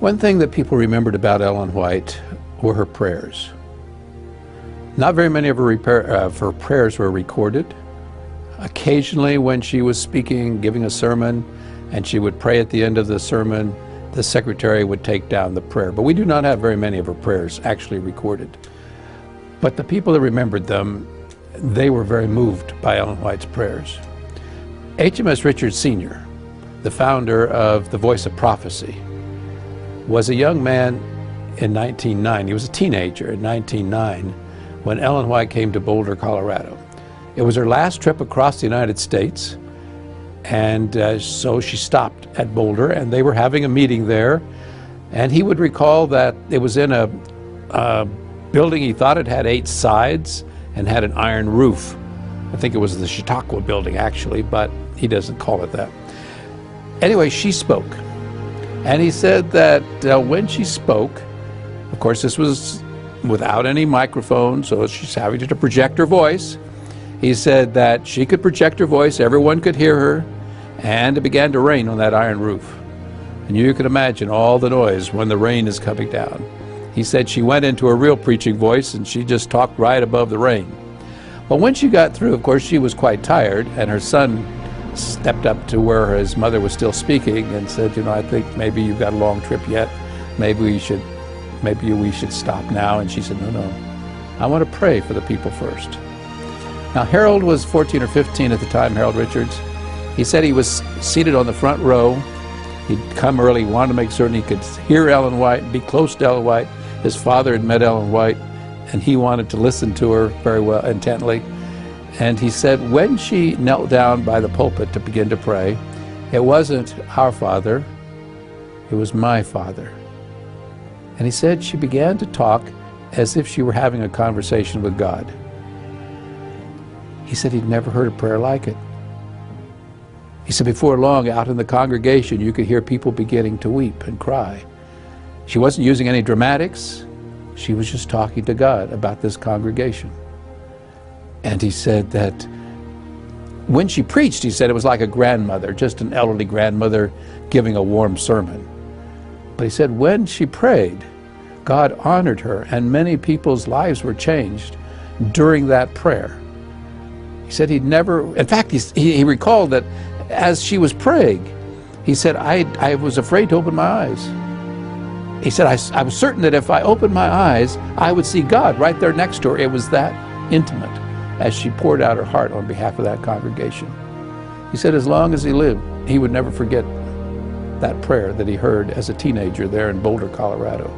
One thing that people remembered about Ellen White were her prayers. Not very many of her prayers were recorded. Occasionally when she was speaking, giving a sermon, and she would pray at the end of the sermon, the secretary would take down the prayer. But we do not have very many of her prayers actually recorded. But the people that remembered them, they were very moved by Ellen White's prayers. H.M.S. Richards Sr., the founder of The Voice of Prophecy, was a young man in 1909. He was a teenager in 1909 when Ellen White came to Boulder, Colorado. It was her last trip across the United States, and so she stopped at Boulder, and they were having a meeting there, and he would recall that it was in a building. He thought it had 8 sides and had an iron roof. I think it was the Chautauqua building actually, but he doesn't call it that. Anyway, she spoke, and he said that when she spoke, of course this was without any microphone, so she's having to project her voice. He said that she could project her voice, everyone could hear her, and it began to rain on that iron roof. And you can imagine all the noise when the rain is coming down. He said she went into a real preaching voice and she just talked right above the rain. But when she got through, of course, she was quite tired, and her son stepped up to where his mother was still speaking and said, you know, I think maybe you've got a long trip yet. Maybe we should stop now. And she said, no, I want to pray for the people first. Now, Harold was 14 or 15 at the time, Harold Richards. He said he was seated on the front row. He'd come early, wanted to make certain he could hear Ellen White, be close to Ellen White. His father had met Ellen White, and he wanted to listen to her very well, intently. And he said when she knelt down by the pulpit to begin to pray, it wasn't our Father, it was my Father. And he said she began to talk as if she were having a conversation with God. He said he'd never heard a prayer like it. He said before long, out in the congregation, you could hear people beginning to weep and cry. She wasn't using any dramatics. She was just talking to God about this congregation. And he said that when she preached, he said it was like a grandmother, just an elderly grandmother giving a warm sermon. But he said when she prayed, God honored her, and many people's lives were changed during that prayer. He said he'd never, in fact, he recalled that as she was praying, he said, I was afraid to open my eyes. He said, I was certain that if I opened my eyes, I would see God right there next to her. It was that intimate as she poured out her heart on behalf of that congregation. He said as long as he lived, he would never forget that prayer that he heard as a teenager there in Boulder, Colorado.